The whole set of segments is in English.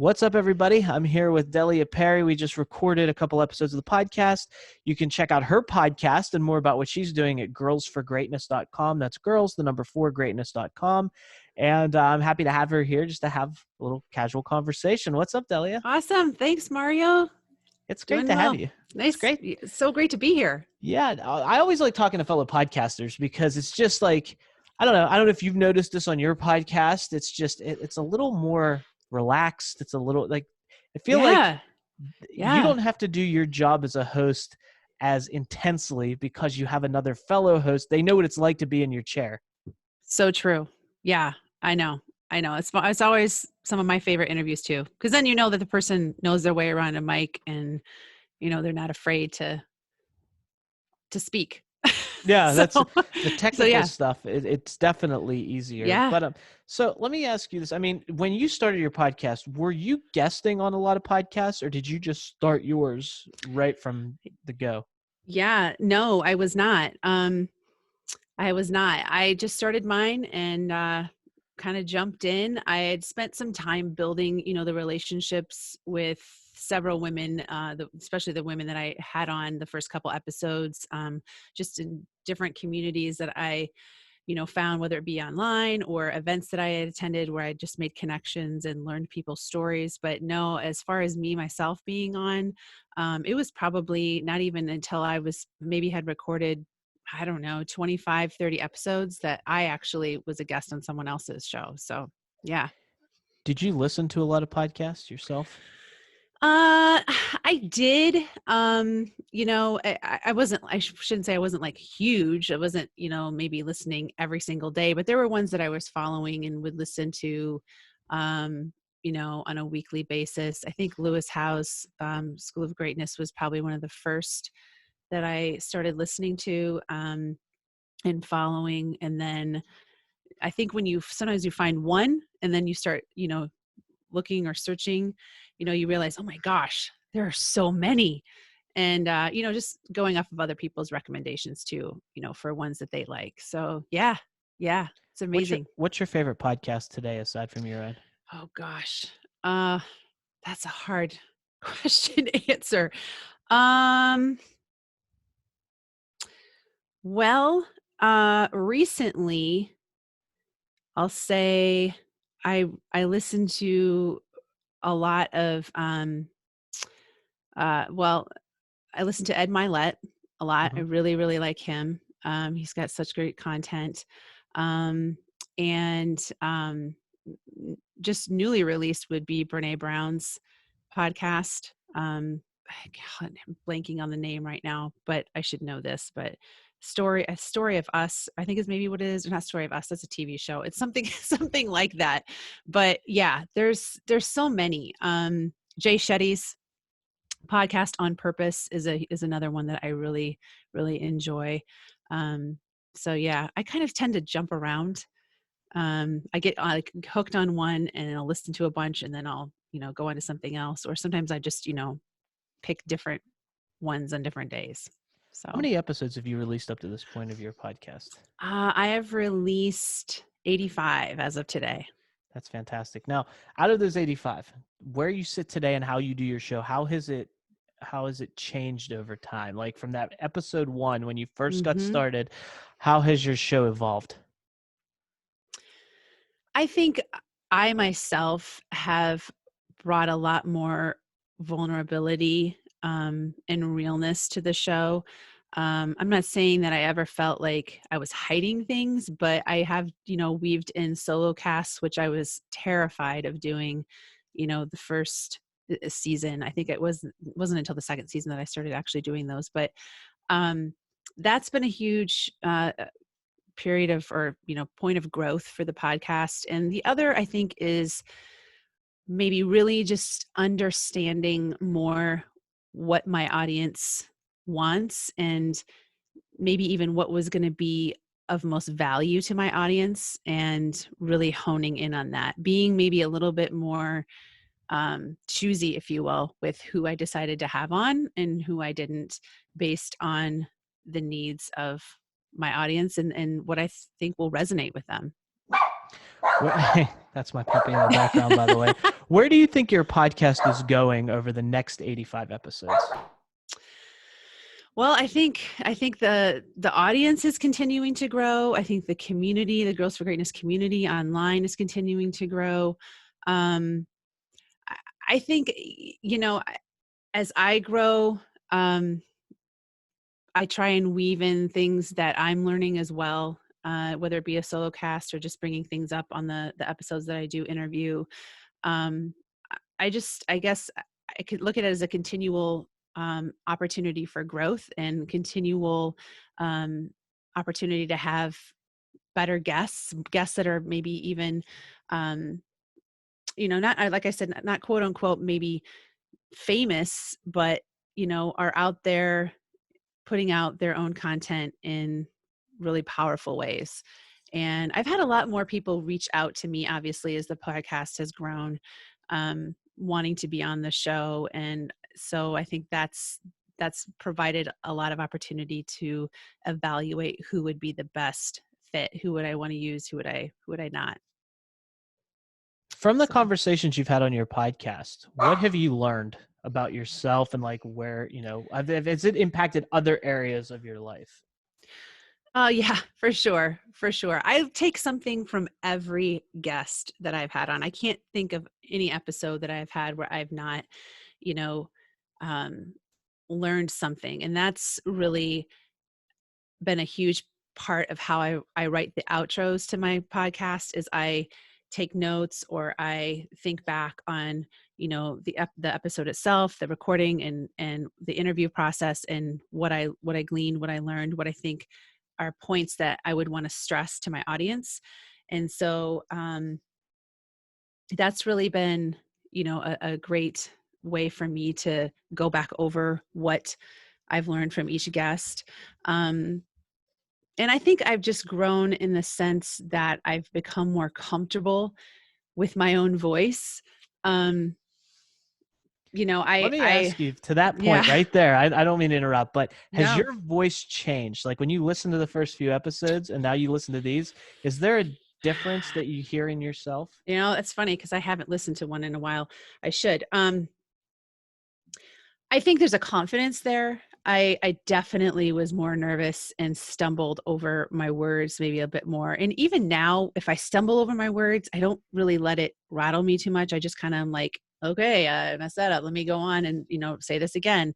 What's up, everybody? I'm here with Delia Perry. We just recorded a couple episodes of the podcast. You can check out her podcast and more about what she's doing at girlsforgreatness.com. That's girls, the number 4, greatness.com. And I'm happy to have her here just to have a little casual conversation. What's up, Delia? Awesome. Thanks, Mario. It's great to have you. Nice. It's great. It's so great to be here. Yeah. I always like talking to fellow podcasters because it's just like, I don't know if you've noticed this on your podcast. It's just, it's a little more relaxed. It's a little like, I feel like you don't have to do your job as a host as intensely because you have another fellow host. They know what it's like to be in your chair. So true. Yeah, I know. It's always some of my favorite interviews too, because then you know that the person knows their way around a mic and, they're not afraid to speak. Yeah, that's the technical stuff. It's definitely easier. Yeah. But so let me ask you this. I mean, when you started your podcast, were you guesting on a lot of podcasts or did you just start yours right from the go? Yeah, no, I was not. I just started mine and kind of jumped in. I had spent some time building, the relationships with several women, especially the women that I had on the first couple episodes, just in different communities that I, found, whether it be online or events that I had attended where I just made connections and learned people's stories. But no, as far as myself being on, it was probably not even until I had recorded 25, 30 episodes that I actually was a guest on someone else's show. So, yeah. Did you listen to a lot of podcasts yourself? I did. I shouldn't say I wasn't like huge. I wasn't, maybe listening every single day, but there were ones that I was following and would listen to, on a weekly basis. I think Lewis Howe's School of Greatness was probably one of the first that I started listening to and following. And then I think sometimes you find one and then you start, looking or searching, you realize, oh my gosh, there are so many. And, just going off of other people's recommendations too, for ones that they like. So yeah, it's amazing. What's your favorite podcast today, aside from your own? Oh gosh. That's a hard question to answer. Well, recently I'll say I listened to a lot of, I listened to Ed Milet a lot. Mm-hmm. I really, really like him. He's got such great content. Just newly released would be Brene Brown's podcast. I'm blanking on the name right now, but I should know this, but a story of us, I think is maybe what it is. Or not Story of Us. That's a TV show. It's something like that. But yeah, there's so many. Jay Shetty's podcast On Purpose is another one that I really, really enjoy. So yeah, I kind of tend to jump around. I get hooked on one and I'll listen to a bunch and then I'll, go on to something else. Or sometimes I just, pick different ones on different days. So how many episodes have you released up to this point of your podcast? I have released 85 as of today. That's fantastic. Now, out of those 85, where you sit today and how you do your show, how has it changed over time? Like from that episode 1, when you first got started, how has your show evolved? I think I myself have brought a lot more vulnerability and realness to the show. I'm not saying that I ever felt like I was hiding things, but I have, weaved in solo casts, which I was terrified of doing, the first season. I think it wasn't until the second season that I started actually doing those, but that's been a huge period of, or, point of growth for the podcast. And the other, I think, is maybe really just understanding more what my audience wants and maybe even what was going to be of most value to my audience and really honing in on that, being maybe a little bit more choosy, if you will, with who I decided to have on and who I didn't, based on the needs of my audience and what I think will resonate with them. That's my puppy in the background, by the way. Where do you think your podcast is going over the next 85 episodes? Well, I think the audience is continuing to grow. I think the community, the Girls for Greatness community online, is continuing to grow. Um, I think, as I grow, I try and weave in things that I'm learning as well, whether it be a solo cast or just bringing things up on the episodes that I do interview. Um, I guess I could look at it as a continual opportunity for growth and continual opportunity to have better guests that are maybe even, not, like I said, not quote unquote, maybe famous, but, are out there putting out their own content in really powerful ways. And I've had a lot more people reach out to me, obviously, as the podcast has grown, wanting to be on the show. And so I think that's provided a lot of opportunity to evaluate who would be the best fit, who would I want to use, who would I not. From the conversations you've had on your podcast, what have you learned about yourself and like where, has it impacted other areas of your life? Yeah, for sure. For sure. I take something from every guest that I've had on. I can't think of any episode that I've had where I've not, you know, um, learned something. And that's really been a huge part of how I write the outros to my podcast. Is I take notes or I think back on, the episode itself, the recording and the interview process, and what I gleaned, what I learned, what I think are points that I would want to stress to my audience. And so that's really been, a great way for me to go back over what I've learned from each guest. And I think I've just grown in the sense that I've become more comfortable with my own voice. Um, Let me ask you to that point yeah, right there. I don't mean to interrupt, but has no, your voice changed? Like when you listen to the first few episodes and now you listen to these, is there a difference that you hear in yourself? it's funny because I haven't listened to one in a while. I should. I think there's a confidence there. I definitely was more nervous and stumbled over my words maybe a bit more. And even now, if I stumble over my words, I don't really let it rattle me too much. I just kind of am like, okay, I messed that up. Let me go on and, say this again.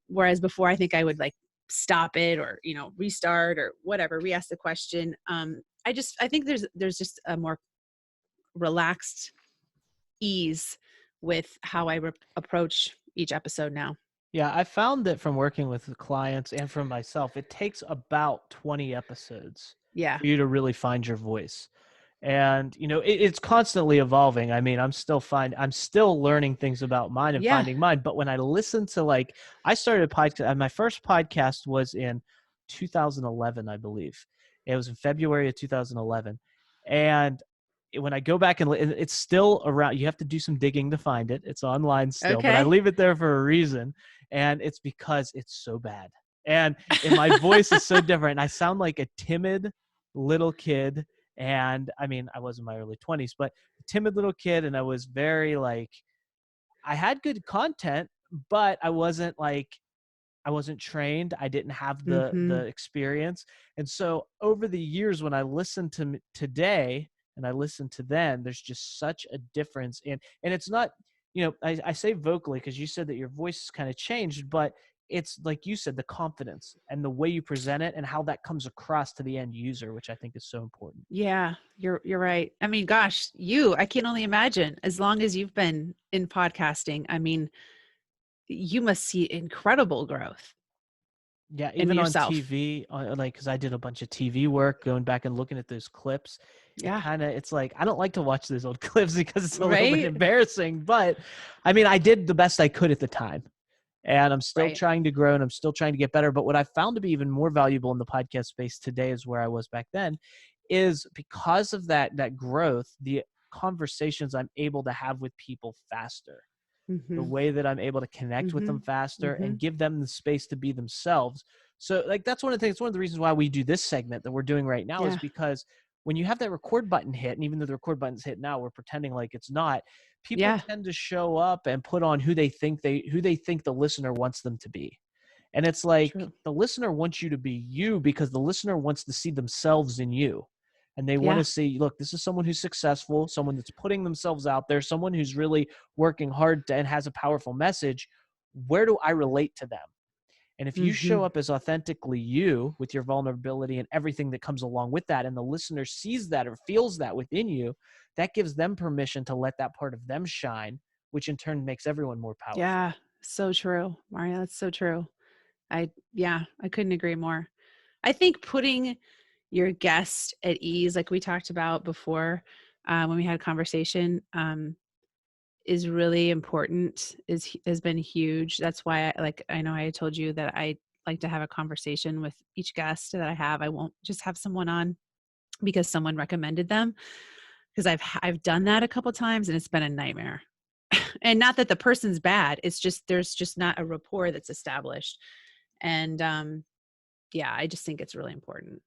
Whereas before, I think I would like stop it or, restart or whatever, re-ask the question. I think there's just a more relaxed ease with how I approach each episode now. Yeah, I found that from working with the clients and from myself, it takes about 20 episodes Yeah. for you to really find your voice. And, it's constantly evolving. I mean, I'm still learning things about mine and Yeah. finding mine. But when I listen to I started a podcast, my first podcast was in 2011, I believe. It was in February of 2011. And when I go back and it's still around, you have to do some digging to find it. It's online still, but I Okay. leave it there for a reason. And it's because it's so bad. And my voice is so different. I sound like a timid little kid. And I mean, I was in my early 20s, but a timid little kid. And I was very I had good content, but I wasn't trained. I didn't have the Mm-hmm. experience. And so over the years, when I listen to today and I listen to then, there's just such a difference. And it's not, I say vocally because you said that your voice has kind of changed, but it's like you said, the confidence and the way you present it and how that comes across to the end user, which I think is so important. Yeah, you're right. I mean, gosh, I can only imagine as long as you've been in podcasting. I mean, you must see incredible growth Yeah, in even on yourself. TV, because I did a bunch of TV work, going back and looking at those clips, Yeah. it's like, I don't like to watch those old clips because it's a little bit Right. embarrassing, but I mean, I did the best I could at the time. And I'm still Right. trying to grow and I'm still trying to get better. But what I found to be even more valuable in the podcast space today is where I was back then, is because of that growth, the conversations I'm able to have with people faster, the Mm-hmm. way that I'm able to connect with Mm-hmm. them faster Mm-hmm. and give them the space to be themselves. So that's one of the reasons why we do this segment that we're doing right now, is Yeah. because when you have that record button hit, and even though the record button's hit now, we're pretending like it's not, people tend to show up and put on who they think the listener wants them to be. And it's like, the listener wants you to be you because the listener wants to see themselves in you. And they want to see, look, this is someone who's successful, someone that's putting themselves out there, someone who's really working hard and has a powerful message. Where do I relate to them? And if you show up as authentically you with your vulnerability and everything that comes along with that, and the listener sees that or feels that within you, that gives them permission to let that part of them shine, which in turn makes everyone more powerful. Yeah, so true, Mario. That's so true. I couldn't agree more. I think putting your guest at ease, like we talked about before, when we had a conversation, is really important, has been huge. That's why I know I told you that I like to have a conversation with each guest that I have. I won't just have someone on because someone recommended them, because I've done that a couple times and it's been a nightmare. And not that the person's bad, it's just there's just not a rapport that's established. And I just think it's really important.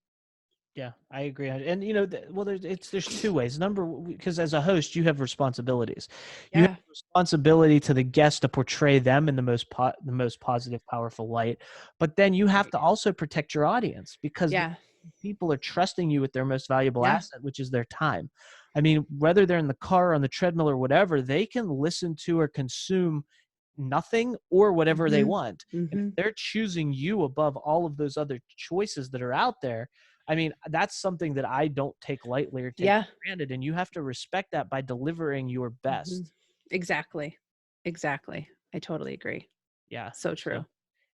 Yeah, I agree. And there's two ways. Because as a host, you have responsibilities. You have responsibility to the guest to portray them in the most positive, powerful light. But then you have to also protect your audience, because people are trusting you with their most valuable asset, which is their time. I mean, whether they're in the car, on the treadmill, or whatever, they can listen to or consume nothing or whatever they want. And if they're choosing you above all of those other choices that are out there, I mean, that's something that I don't take lightly or take for granted. And you have to respect that by delivering your best. Exactly. I totally agree. Yeah. So true.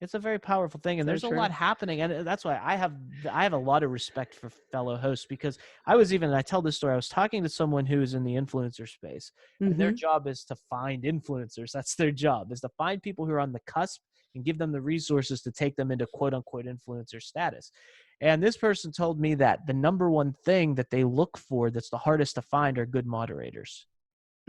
It's a very powerful thing, and there's a lot happening, and that's why I have a lot of respect for fellow hosts, because I tell this story. I was talking to someone who is in the influencer space, and their job is to find influencers. That's their job, is to find people who are on the cusp and give them the resources to take them into quote unquote influencer status. And this person told me that the number one thing that they look for that's the hardest to find are good moderators.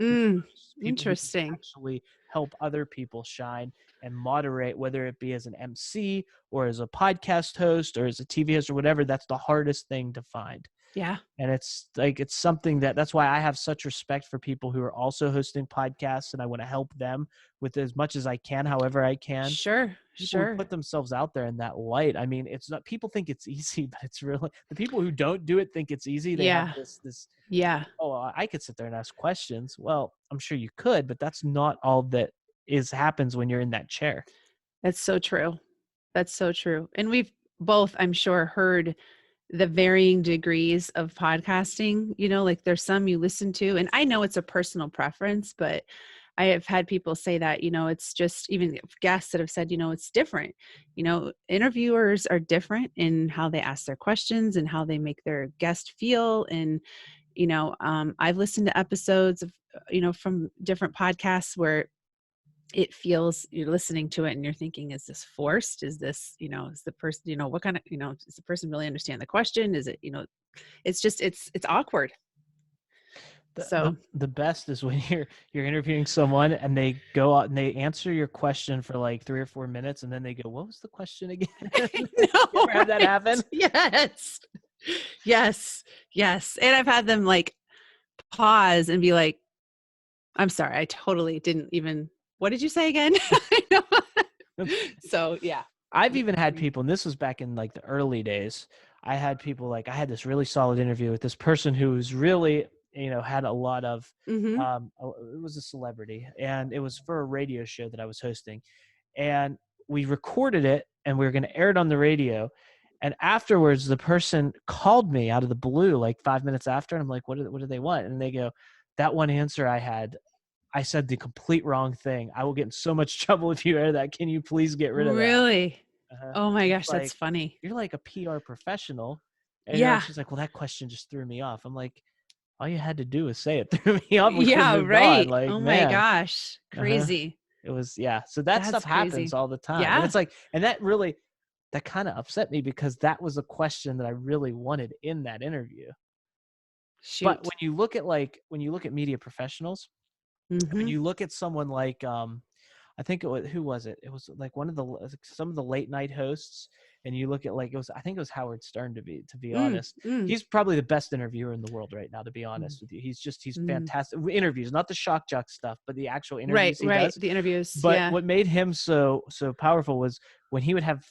People Interesting. who actually help other people shine and moderate, whether it be as an MC or as a podcast host or as a TV host or whatever. That's the hardest thing to find. Yeah. And it's something that's why I have such respect for people who are also hosting podcasts, and I want to help them with as much as I can, however I can. Sure. People who put themselves out there in that light. I mean, it's not, people think it's easy, but it's really, the people who don't do it think it's easy. They have this, oh, I could sit there and ask questions. Well, I'm sure you could, but that's not all that happens when you're in that chair. That's so true. And we've both, I'm sure, heard the varying degrees of podcasting. Like there's some you listen to, and I know it's a personal preference, but I have had people say that, it's just, even guests that have said, it's different. Interviewers are different in how they ask their questions and how they make their guest feel. And, I've listened to episodes of, from different podcasts where it feels, you're listening to it and you're thinking, is this forced? Is this, is the person, what kind of, does the person really understand the question? Is it, it's just, it's awkward. The best is when you're interviewing someone and they go out and they answer your question for like 3 or 4 minutes, and then they go, "What was the question again?" You ever had that happen? Yes. And I've had them like pause and be like, "I'm sorry, I totally didn't even. What did you say again?" So yeah, I've even had people, and this was back in like the early days. I had people like, I had this really solid interview with this person who was really, had a lot of, it was a celebrity, and it was for a radio show that I was hosting, and we recorded it and we were going to air it on the radio. And afterwards, the person called me out of the blue, like 5 minutes after. And I'm like, what do they want? And they go, that one answer I said the complete wrong thing. I will get in so much trouble if you air that. Can you please get rid of that? Really? Oh my gosh, that's funny. You're like a PR professional. And she's like, well, that question just threw me off. I'm like, all you had to do was say it threw me off. Right. Like, oh my gosh. Crazy. It was, So that stuff happens all the time. Yeah. And it's like, and that kind of upset me, because that was a question that I really wanted in that interview. Shoot. But when you look at media professionals, when you look at someone like, I think it was, who was it? It was like one of some of the late night hosts. And you look at like, I think it was Howard Stern, to be honest. He's probably the best interviewer in the world right now, to be honest with you. He's fantastic. Interviews, not the shock jock stuff, but the actual interviews he does. The interviews. But what made him so powerful was when he would have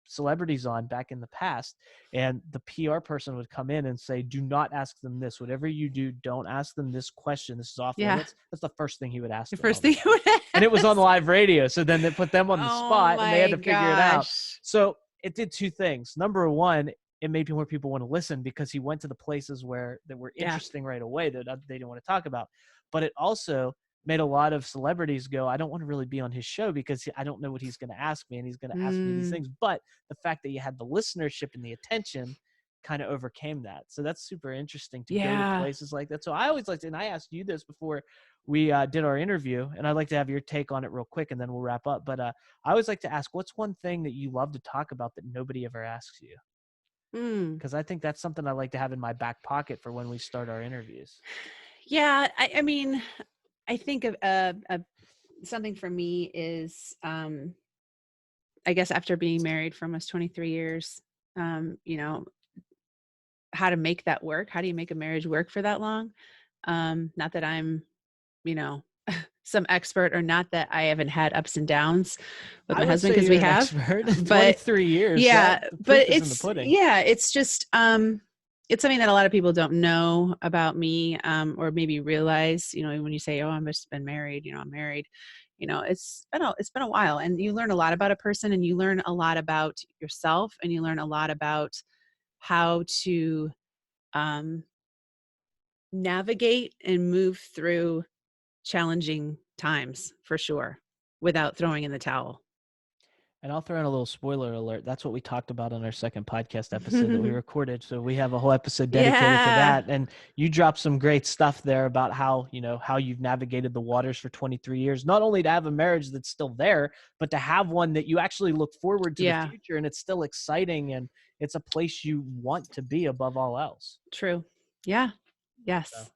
celebrities on back in the past, and the PR person would come in and say, do not ask them this. Whatever you do, don't ask them this question. This is off limits. That's the first thing he would ask. The first thing he would ask. And it was on live radio. So then they put them on the spot and they had to figure it out. So it did two things. Number one, it made more people want to listen because he went to the places that were interesting right away that they didn't want to talk about. But it also made a lot of celebrities go, I don't want to really be on his show because I don't know what he's going to ask me, and he's going to ask me these things. But the fact that you had the listenership and the attention kind of overcame that. So that's super interesting to go to places like that. So I always liked, and I asked you this before we did our interview, and I'd like to have your take on it real quick, and then we'll wrap up. But I always like to ask, what's one thing that you love to talk about that nobody ever asks you? Because I think that's something I like to have in my back pocket for when we start our interviews. Yeah, I mean, I think of something for me is, I guess after being married for almost 23 years, how to make that work. How do you make a marriage work for that long? Not that I'm, some expert, or not that I haven't had ups and downs with my husband, because we have, but 23 years. Yeah, but it's just, it's something that a lot of people don't know about me, or maybe realize, when you say, oh, I've just been married, I'm married, it's been a while, and you learn a lot about a person, and you learn a lot about yourself, and you learn a lot about how to navigate and move through challenging times, for sure, without throwing in the towel. And I'll throw in a little spoiler alert. That's what we talked about on our second podcast episode that we recorded. So we have a whole episode dedicated to that. And you dropped some great stuff there about how, how you've navigated the waters for 23 years, not only to have a marriage that's still there, but to have one that you actually look forward to the future, and it's still exciting, and it's a place you want to be above all else. True. Yeah. Yes. So.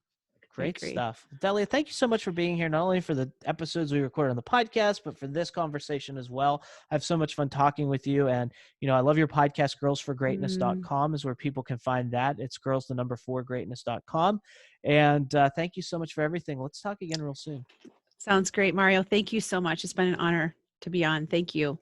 Great stuff. Delia, thank you so much for being here, not only for the episodes we recorded on the podcast, but for this conversation as well. I have so much fun talking with you. And, I love your podcast, girlsforgreatness.com is where people can find that. It's girls4greatness.com. And thank you so much for everything. Let's talk again real soon. Sounds great, Mario. Thank you so much. It's been an honor to be on. Thank you.